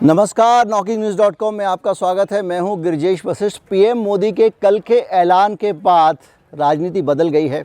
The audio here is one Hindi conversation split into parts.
नमस्कार, knocking-news.com में आपका स्वागत है। मैं हूं गिरिजेश वशिष्ठ। पीएम मोदी के कल के ऐलान के बाद राजनीति बदल गई है।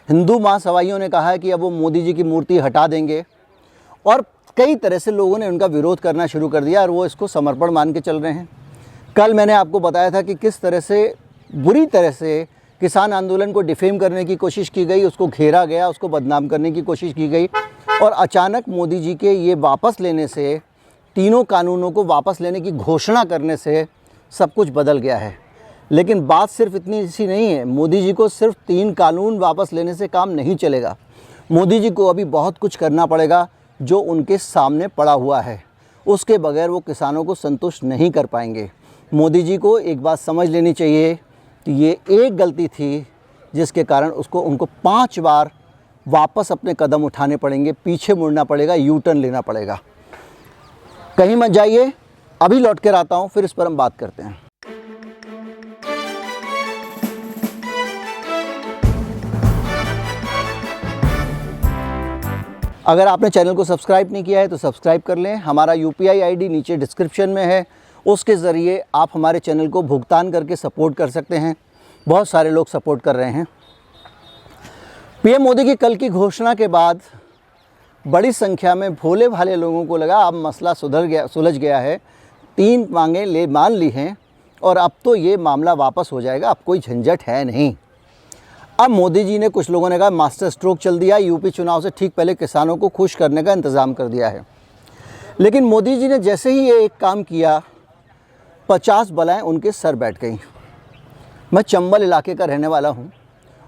हिंदू महासवाइयों ने कहा है कि अब वो मोदी जी की मूर्ति हटा देंगे और कई तरह से लोगों ने उनका विरोध करना शुरू कर दिया और वो इसको समर्पण मान के चल रहे हैं। कल मैंने आपको बताया था कि किस तरह से बुरी तरह से किसान आंदोलन को डिफेम करने की कोशिश की गई, उसको घेरा गया, उसको बदनाम करने की कोशिश की गई और अचानक मोदी जी के ये वापस लेने से, तीनों कानूनों को वापस लेने की घोषणा करने से सब कुछ बदल गया है। लेकिन बात सिर्फ इतनी सी नहीं है। मोदी जी को सिर्फ 3 कानून वापस लेने से काम नहीं चलेगा। मोदी जी को अभी बहुत कुछ करना पड़ेगा जो उनके सामने पड़ा हुआ है। उसके बगैर वो किसानों को संतुष्ट नहीं कर पाएंगे। मोदी जी को एक बात समझ लेनी चाहिए कि ये एक गलती थी जिसके कारण उनको 5 बार वापस अपने कदम उठाने पड़ेंगे, पीछे मुड़ना पड़ेगा, यू टर्न लेना पड़ेगा। कहीं मत जाइए, अभी लौट कर आता हूं, फिर इस पर हम बात करते हैं। अगर आपने चैनल को सब्सक्राइब नहीं किया है तो सब्सक्राइब कर लें। हमारा यूपीआई आईडी नीचे डिस्क्रिप्शन में है, उसके ज़रिए आप हमारे चैनल को भुगतान करके सपोर्ट कर सकते हैं। बहुत सारे लोग सपोर्ट कर रहे हैं। पीएम मोदी की कल की घोषणा के बाद बड़ी संख्या में भोले भाले लोगों को लगा अब मसला सुलझ गया है। 3 मांगें मान ली हैं और अब तो ये मामला वापस हो जाएगा, अब कोई झंझट है नहीं। अब मोदी जी ने, कुछ लोगों ने कहा, मास्टर स्ट्रोक चल दिया, यूपी चुनाव से ठीक पहले किसानों को खुश करने का इंतज़ाम कर दिया है। लेकिन मोदी जी ने जैसे ही ये एक काम किया, 50 बलाएँ उनके सर बैठ गईं। मैं चंबल इलाके का रहने वाला हूँ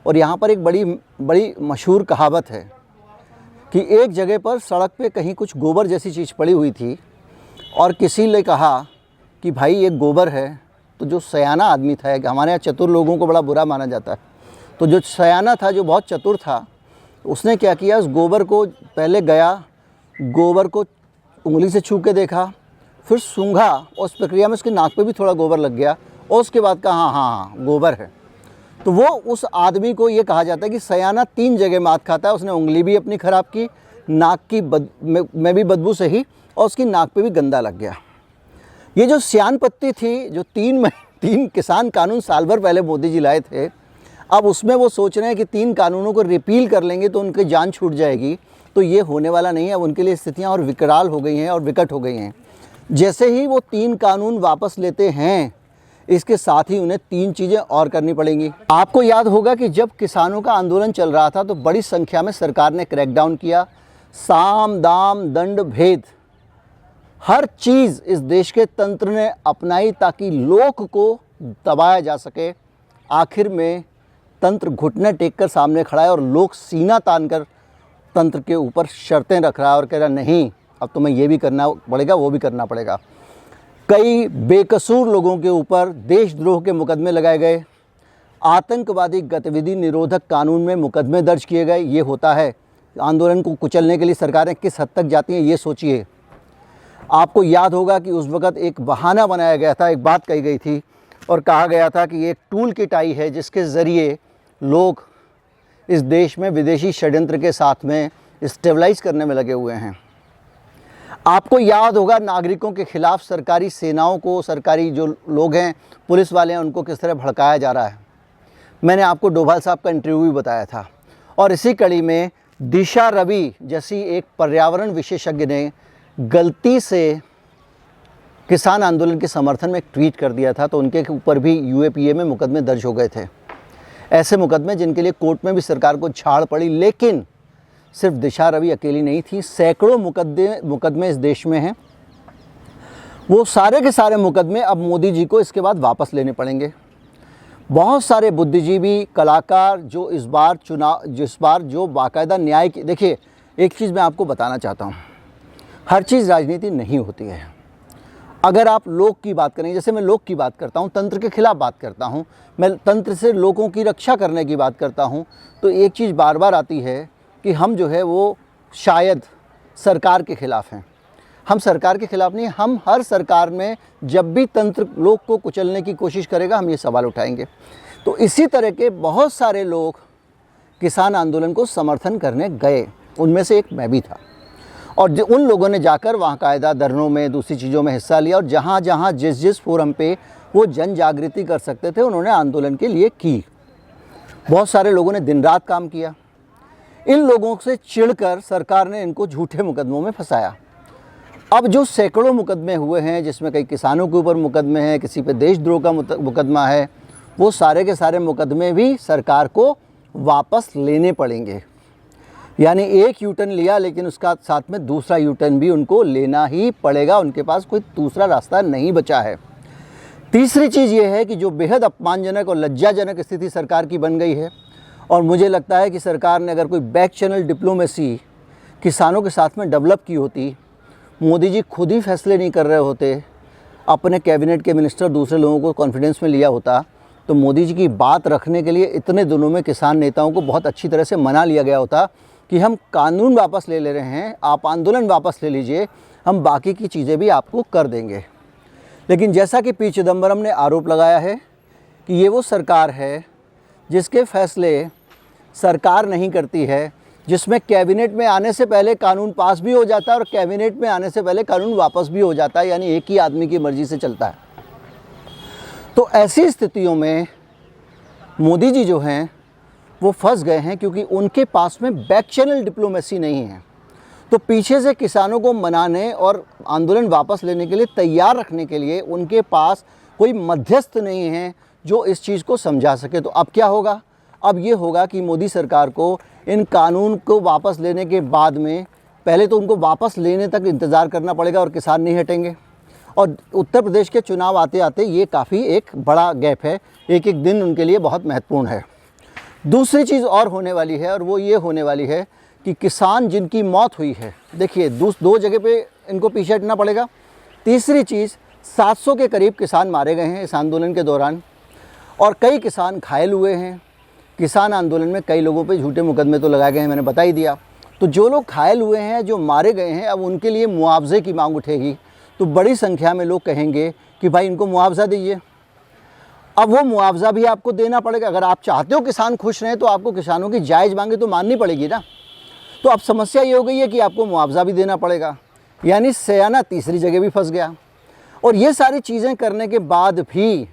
और यहाँ पर एक बड़ी मशहूर कहावत है कि एक जगह पर सड़क पे कहीं कुछ गोबर जैसी चीज़ पड़ी हुई थी और किसी ने कहा कि भाई ये गोबर है। तो जो सयाना आदमी था, हमारे यहाँ चतुर लोगों को बड़ा बुरा माना जाता है, तो जो सयाना था, जो बहुत चतुर था, उसने क्या किया, उस गोबर को पहले गया, गोबर को उंगली से छू के देखा, फिर सूंघा और उस प्रक्रिया में उसके नाक पे भी थोड़ा गोबर लग गया और उसके बाद कहा हाँ गोबर है। तो वो उस आदमी को ये कहा जाता है कि सयाना 3 जगह मात खाता है। उसने उंगली भी अपनी ख़राब की, नाक की में भी बदबू सही और उसकी नाक पे भी गंदा लग गया। ये जो सियान पत्ती थी, जो 3 किसान कानून साल भर पहले मोदी जी लाए थे, अब उसमें वो सोच रहे हैं कि 3 कानूनों को रिपील कर लेंगे तो उनकी जान छूट जाएगी। तो ये होने वाला नहीं है। अब उनके लिए स्थितियाँ और विकराल हो गई हैं और विकट हो गई हैं। जैसे ही वो 3 कानून वापस लेते हैं, इसके साथ ही उन्हें 3 चीज़ें और करनी पड़ेंगी। आपको याद होगा कि जब किसानों का आंदोलन चल रहा था तो बड़ी संख्या में सरकार ने क्रैकडाउन किया। साम दाम दंड भेद, हर चीज़ इस देश के तंत्र ने अपनाई ताकि लोक को दबाया जा सके। आखिर में तंत्र घुटने टेक कर सामने खड़ा है और लोक सीना तान कर तंत्र के ऊपर शर्तें रख रहा है और कह रहा नहीं, अब तुम्हें ये भी करना पड़ेगा, वो भी करना पड़ेगा। कई बेकसूर लोगों के ऊपर देशद्रोह के मुकदमे लगाए गए, आतंकवादी गतिविधि निरोधक कानून में मुकदमे दर्ज किए गए। ये होता है। आंदोलन को कुचलने के लिए सरकारें किस हद तक जाती हैं, ये सोचिए। आपको याद होगा कि उस वक़्त एक बहाना बनाया गया था, एक बात कही गई थी और कहा गया था कि ये एक टूल किट आई है जिसके ज़रिए लोग इस देश में विदेशी षड्यंत्र के साथ में स्टेबलाइज करने में लगे हुए हैं। आपको याद होगा नागरिकों के खिलाफ सरकारी सेनाओं को, सरकारी जो लोग हैं, पुलिस वाले हैं, उनको किस तरह भड़काया जा रहा है। मैंने आपको डोभाल साहब का इंटरव्यू भी बताया था। और इसी कड़ी में दिशा रवि जैसी एक पर्यावरण विशेषज्ञ ने गलती से किसान आंदोलन के समर्थन में एक ट्वीट कर दिया था, तो उनके ऊपर भी यूएपीए में मुकदमे दर्ज हो गए थे। ऐसे मुकदमे जिनके लिए कोर्ट में भी सरकार को झाड़ पड़ी। लेकिन सिर्फ दिशा रवि अकेली नहीं थी, सैकड़ों मुकदमे इस देश में हैं। वो सारे के सारे मुकदमे अब मोदी जी को इसके बाद वापस लेने पड़ेंगे। बहुत सारे बुद्धिजीवी, कलाकार जो इस बार जो बाकायदा न्याय की, देखिए एक चीज़ मैं आपको बताना चाहता हूँ, हर चीज़ राजनीति नहीं होती है। अगर आप लोक की बात करें, जैसे मैं लोक की बात करता हूँ, तंत्र के खिलाफ बात करता हूँ, मैं तंत्र से लोगों की रक्षा करने की बात करता हूँ, तो एक चीज़ बार बार आती है कि हम जो है वो शायद सरकार के ख़िलाफ़ हैं। हम सरकार के ख़िलाफ़ नहीं, हम हर सरकार में जब भी तंत्र लोग को कुचलने की कोशिश करेगा, हम ये सवाल उठाएंगे। तो इसी तरह के बहुत सारे लोग किसान आंदोलन को समर्थन करने गए, उनमें से एक मैं भी था। और उन लोगों ने जाकर वहाँ कायदा धरनों में, दूसरी चीज़ों में हिस्सा लिया और जहाँ जहाँ जिस जिस फोरम पे वो जन जागृति कर सकते थे उन्होंने आंदोलन के लिए की। बहुत सारे लोगों ने दिन रात काम किया। इन लोगों से चिढ़कर सरकार ने इनको झूठे मुकदमों में फंसाया। अब जो सैकड़ों मुकदमे हुए हैं, जिसमें कई किसानों के ऊपर मुकदमे हैं, किसी पे देशद्रोह का मुकदमा है, वो सारे के सारे मुकदमे भी सरकार को वापस लेने पड़ेंगे। यानी एक यू टर्न लिया, लेकिन उसका साथ में दूसरा यू टर्न भी उनको लेना ही पड़ेगा। उनके पास कोई दूसरा रास्ता नहीं बचा है। तीसरी चीज़ ये है कि जो बेहद अपमानजनक और लज्जाजनक स्थिति सरकार की बन गई है, और मुझे लगता है कि सरकार ने अगर कोई बैक चैनल डिप्लोमेसी किसानों के साथ में डेवलप की होती, मोदी जी खुद ही फैसले नहीं कर रहे होते, अपने कैबिनेट के मिनिस्टर दूसरे लोगों को कॉन्फिडेंस में लिया होता, तो मोदी जी की बात रखने के लिए इतने दिनों में किसान नेताओं को बहुत अच्छी तरह से मना लिया गया होता कि हम कानून वापस ले रहे हैं, आप आंदोलन वापस ले लीजिए, हम बाकी की चीज़ें भी आपको कर देंगे। लेकिन जैसा कि पी चिदम्बरम ने आरोप लगाया है कि ये वो सरकार है जिसके फैसले सरकार नहीं करती है, जिसमें कैबिनेट में आने से पहले कानून पास भी हो जाता है और कैबिनेट में आने से पहले कानून वापस भी हो जाता है, यानी एक ही आदमी की मर्ज़ी से चलता है। तो ऐसी स्थितियों में मोदी जी जो हैं वो फंस गए हैं, क्योंकि उनके पास में बैक चैनल डिप्लोमेसी नहीं है। तो पीछे से किसानों को मनाने और आंदोलन वापस लेने के लिए तैयार रखने के लिए उनके पास कोई मध्यस्थ नहीं है जो इस चीज़ को समझा सके। तो अब क्या होगा? अब ये होगा कि मोदी सरकार को इन कानून को वापस लेने के बाद में पहले तो उनको वापस लेने तक इंतज़ार करना पड़ेगा और किसान नहीं हटेंगे। और उत्तर प्रदेश के चुनाव आते आते ये काफ़ी एक बड़ा गैप है, एक एक दिन उनके लिए बहुत महत्वपूर्ण है। दूसरी चीज़ और होने वाली है, और वो ये होने वाली है कि किसान जिनकी मौत हुई है, देखिए दो जगह पे इनको पीछे हटना पड़ेगा। तीसरी चीज़, 700 के करीब किसान मारे गए हैं इस आंदोलन के दौरान, और कई किसान घायल हुए हैं। किसान आंदोलन में कई लोगों पे झूठे मुकदमे तो लगाए गए हैं, मैंने बता ही दिया। तो जो लोग घायल हुए हैं, जो मारे गए हैं, अब उनके लिए मुआवजे की मांग उठेगी। तो बड़ी संख्या में लोग कहेंगे कि भाई इनको मुआवजा दीजिए। अब वो मुआवजा भी आपको देना पड़ेगा। अगर आप चाहते हो किसान खुश रहें तो आपको किसानों की जायज़ मांगे तो माननी पड़ेगी ना। तो अब समस्या ये हो गई है कि आपको मुआवजा भी देना पड़ेगा, यानी सयाना तीसरी जगह भी फंस गया। और ये सारी चीज़ें करने के बाद भी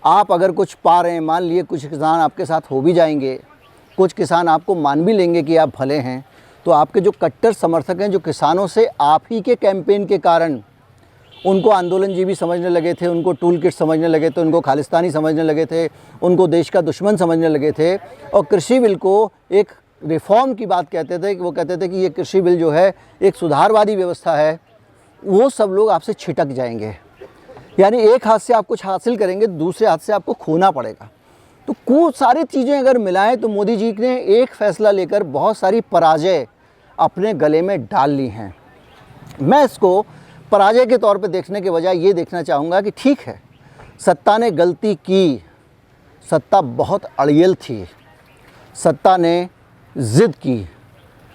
आप अगर कुछ पा रहे हैं, मान लिए कुछ किसान आपके साथ हो भी जाएंगे, कुछ किसान आपको मान भी लेंगे कि आप भले हैं, तो आपके जो कट्टर समर्थक हैं, जो किसानों से आप ही के कैंपेन के कारण उनको आंदोलनजीवी समझने लगे थे, उनको टूल किट समझने लगे थे, उनको खालिस्तानी समझने लगे थे, उनको देश का दुश्मन समझने लगे थे, और कृषि बिल को एक रिफॉर्म की बात कहते थे, कि वो कहते थे कि ये कृषि बिल जो है एक सुधारवादी व्यवस्था है, वो सब लोग आपसे छिटक जाएंगे। यानी एक हाथ से आप कुछ हासिल करेंगे, दूसरे हाथ से आपको खोना पड़ेगा। तो कुछ सारी चीज़ें अगर मिलाएं तो मोदी जी ने एक फ़ैसला लेकर बहुत सारी पराजय अपने गले में डाल ली हैं। मैं इसको पराजय के तौर पे देखने के बजाय ये देखना चाहूँगा कि ठीक है, सत्ता ने गलती की, सत्ता बहुत अड़ियल थी, सत्ता ने ज़िद की,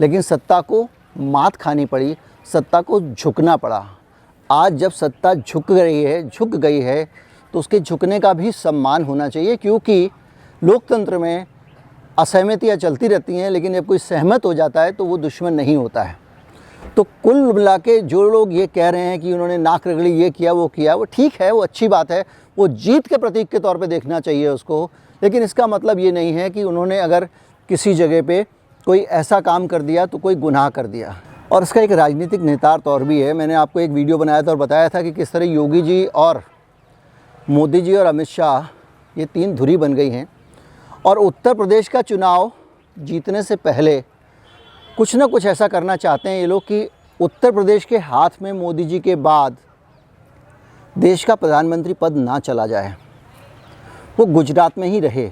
लेकिन सत्ता को मात खानी पड़ी, सत्ता को झुकना पड़ा। आज जब सत्ता झुक गई है तो उसके झुकने का भी सम्मान होना चाहिए, क्योंकि लोकतंत्र में असहमतियाँ चलती रहती हैं, लेकिन जब कोई सहमत हो जाता है तो वो दुश्मन नहीं होता है। तो कुल मिला के जो लोग ये कह रहे हैं कि उन्होंने नाक रगड़ी, ये किया वो किया, वो ठीक है, वो अच्छी बात है, वो जीत के प्रतीक के तौर पे देखना चाहिए उसको। लेकिन इसका मतलब ये नहीं है कि उन्होंने अगर किसी जगह पे कोई ऐसा काम कर दिया तो कोई गुनाह कर दिया। और इसका एक राजनीतिक निहितार्थ और भी है। मैंने आपको एक वीडियो बनाया था और बताया था कि किस तरह योगी जी और मोदी जी और अमित शाह ये तीन धुरी बन गई हैं, और उत्तर प्रदेश का चुनाव जीतने से पहले कुछ ना कुछ ऐसा करना चाहते हैं ये लोग कि उत्तर प्रदेश के हाथ में मोदी जी के बाद देश का प्रधानमंत्री पद ना चला जाए, वो गुजरात में ही रहे।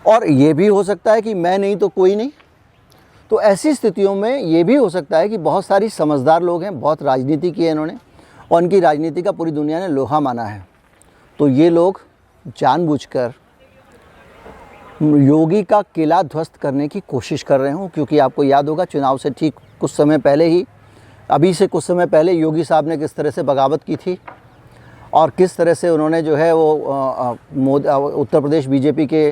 और ये भी हो सकता है कि मैं नहीं तो कोई नहीं। तो ऐसी स्थितियों में ये भी हो सकता है कि बहुत सारी समझदार लोग हैं, बहुत राजनीति की है इन्होंने, और उनकी राजनीति का पूरी दुनिया ने लोहा माना है। तो ये लोग जानबूझकर योगी का किला ध्वस्त करने की कोशिश कर रहे हों, क्योंकि आपको याद होगा चुनाव से ठीक कुछ समय पहले ही, अभी से कुछ समय पहले योगी साहब ने किस तरह से बगावत की थी, और किस तरह से उन्होंने जो है वो उत्तर प्रदेश बीजेपी के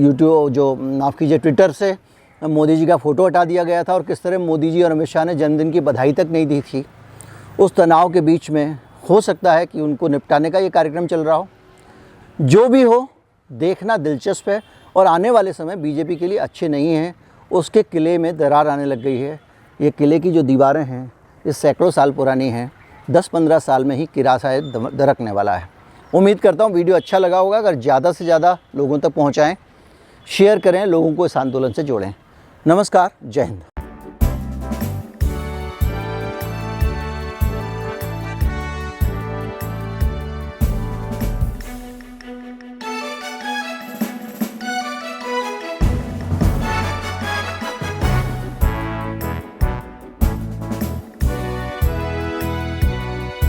यूट्यूब, जो माफ़ कीजिए, ट्विटर से मोदी जी का फ़ोटो हटा दिया गया था और किस तरह मोदी जी और अमित शाह ने जन्मदिन की बधाई तक नहीं दी थी। उस तनाव के बीच में हो सकता है कि उनको निपटाने का ये कार्यक्रम चल रहा हो। जो भी हो, देखना दिलचस्प है और आने वाले समय बीजेपी के लिए अच्छे नहीं हैं। उसके किले में दरार आने लग गई है। ये किले की जो दीवारें हैं ये सैकड़ों साल पुरानी हैं। 10-15 साल में ही किला शायद दरकने वाला है। उम्मीद करता हूँ वीडियो अच्छा लगा होगा। अगर ज़्यादा से ज़्यादा लोगों तक पहुँचाएँ, शेयर करें, लोगों को इस आंदोलन से जोड़ें। नमस्कार, जय हिंद।